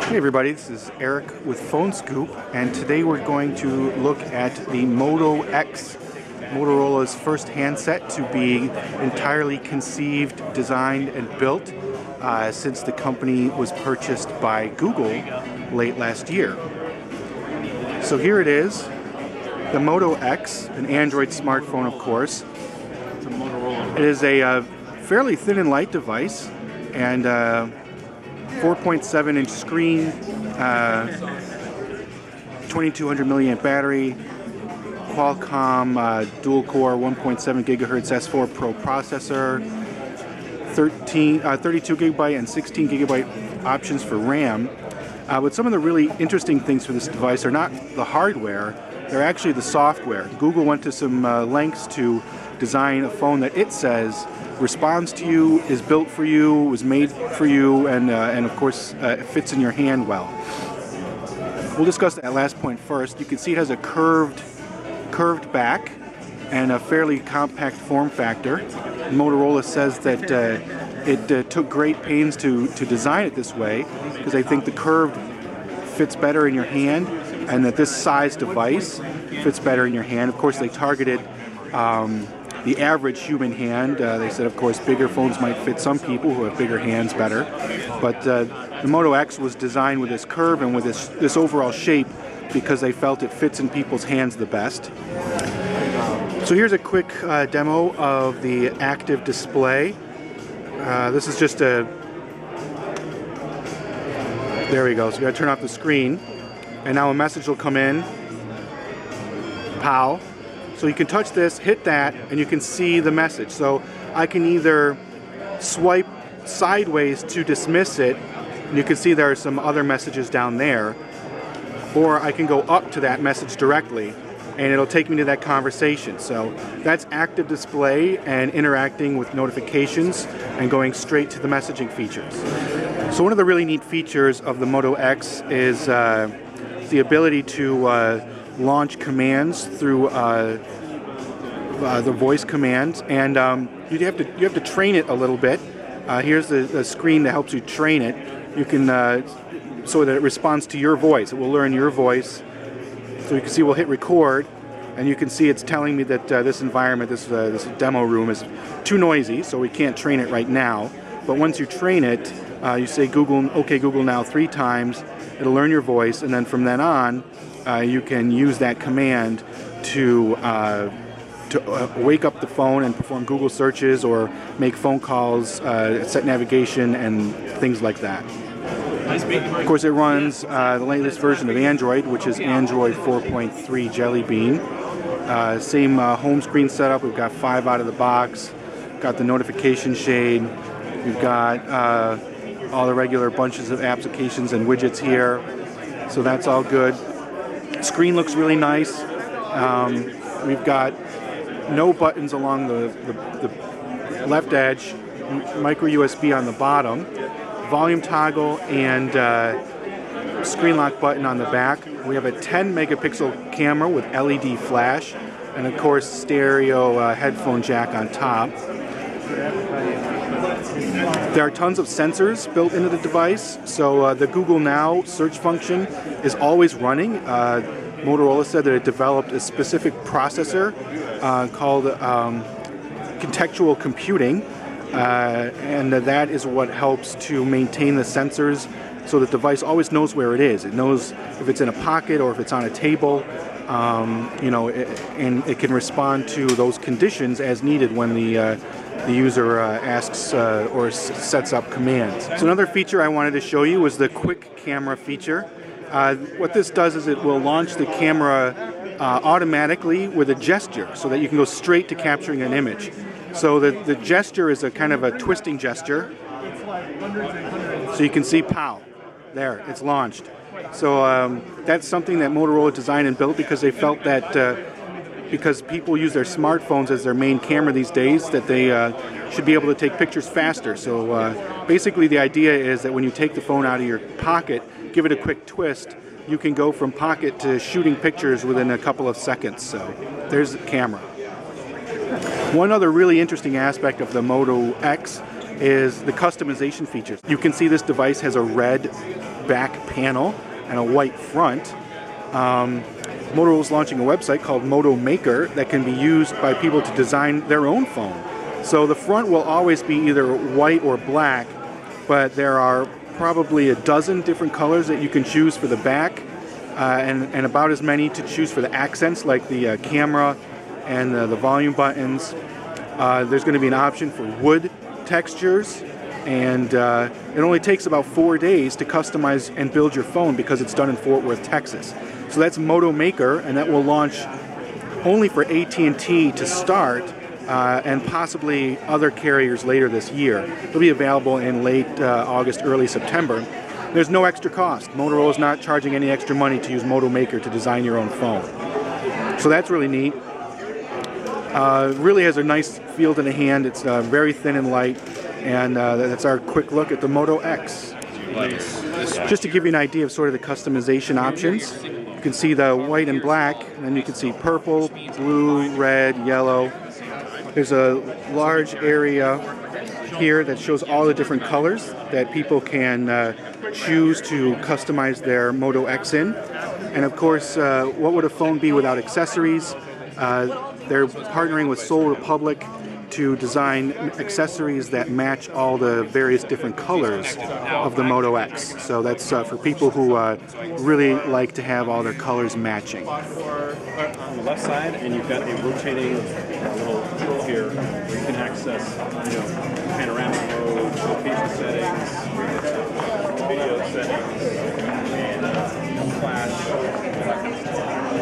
Hey everybody, this is Eric with Phone Scoop, and today we're going to look at the Moto X, Motorola's first handset to be entirely conceived, designed, and built since the company was purchased by Google late last year. So here it is, the Moto X, an Android smartphone of course. It's a Motorola. It is a fairly thin and light device, and 4.7-inch screen, 2200 milliamp battery, Qualcomm dual-core 1.7 gigahertz S4 Pro processor, 32 gigabyte and 16 gigabyte options for RAM. But some of the really interesting things for this device are not the hardware, they're actually the software. Google went to some lengths to design a phone that it says responds to you, is built for you, was made for you, and of course fits in your hand well. We'll discuss that last point first. You can see it has a curved back and a fairly compact form factor. Motorola says that it took great pains to design it this way because they think the curved fits better in your hand and that this size device fits better in your hand. Of course, they targeted the average human hand. They said, of course, bigger phones might fit some people who have bigger hands better. But the Moto X was designed with this curve and with this overall shape because they felt it fits in people's hands the best. So here's a quick demo of the active display. This is just a... There we go. So we got to turn off the screen. And now a message will come in. POW. So you can touch this, hit that, and you can see the message. So I can either swipe sideways to dismiss it, and you can see there are some other messages down there, or I can go up to that message directly, and it'll take me to that conversation. So that's active display and interacting with notifications and going straight to the messaging features. So one of the really neat features of the Moto X is the ability to launch commands through the voice commands, and you have to train it a little bit. Here's the screen that helps you train it. You can so that it responds to your voice. It will learn your voice. So you can see we'll hit record, and you can see it's telling me that this environment, this demo room, is too noisy, so we can't train it right now. But once you train it, you say Google, okay Google now 3 times. It'll learn your voice, and then from then on, you can use that command to wake up the phone and perform Google searches or make phone calls, set navigation, and things like that. Of course, it runs the latest version of Android, which is Android 4.3 Jelly Bean. Same home screen setup. We've got 5 out of the box. Got the notification shade. We've got all the regular bunches of applications and widgets here. So that's all good. Screen looks really nice. We've got no buttons along the left edge, micro USB on the bottom, volume toggle, and screen lock button on the back. We have a 10 megapixel camera with LED flash, and of course stereo headphone jack on top. There are tons of sensors built into the device, so the Google Now search function is always running. Motorola said that it developed a specific processor called contextual computing, and that is what helps to maintain the sensors so the device always knows where it is. It knows if it's in a pocket or if it's on a table, and it can respond to those conditions as needed when the user asks or sets up commands. So another feature I wanted to show you was the quick camera feature. What this does is it will launch the camera automatically with a gesture so that you can go straight to capturing an image. So the gesture is a kind of a twisting gesture. So you can see POW. There, it's launched. So that's something that Motorola designed and built because they felt that because people use their smartphones as their main camera these days, that they should be able to take pictures faster. So basically the idea is that when you take the phone out of your pocket, give it a quick twist, you can go from pocket to shooting pictures within a couple of seconds. So there's the camera. One other really interesting aspect of the Moto X is the customization features. You can see this device has a red back panel and a white front. Motorola is launching a website called Moto Maker that can be used by people to design their own phone. So the front will always be either white or black, but there are probably a dozen different colors that you can choose for the back, and about as many to choose for the accents, like the camera and the volume buttons. There's going to be an option for wood textures, and it only takes about 4 days to customize and build your phone because it's done in Fort Worth, Texas. So that's Moto Maker, and that will launch only for AT&T to start, and possibly other carriers later this year. It'll be available in late August, early September. There's no extra cost. Motorola is not charging any extra money to use Moto Maker to design your own phone. So that's really neat. Really has a nice feel to the hand. It's very thin and light, and that's our quick look at the Moto X. Just to give you an idea of sort of the customization options, you can see the white and black, and then you can see purple, blue, red, yellow. There's a large area here that shows all the different colors that people can choose to customize their Moto X in. And of course, what would a phone be without accessories? They're partnering with Soul Republic to design accessories that match all the various different colors of the Moto X. So that's for people who really like to have all their colors matching. On the left side, and you've got a rotating little tool here where you can access, panoramic mode, location settings, video settings, and flash, all that kind of stuff.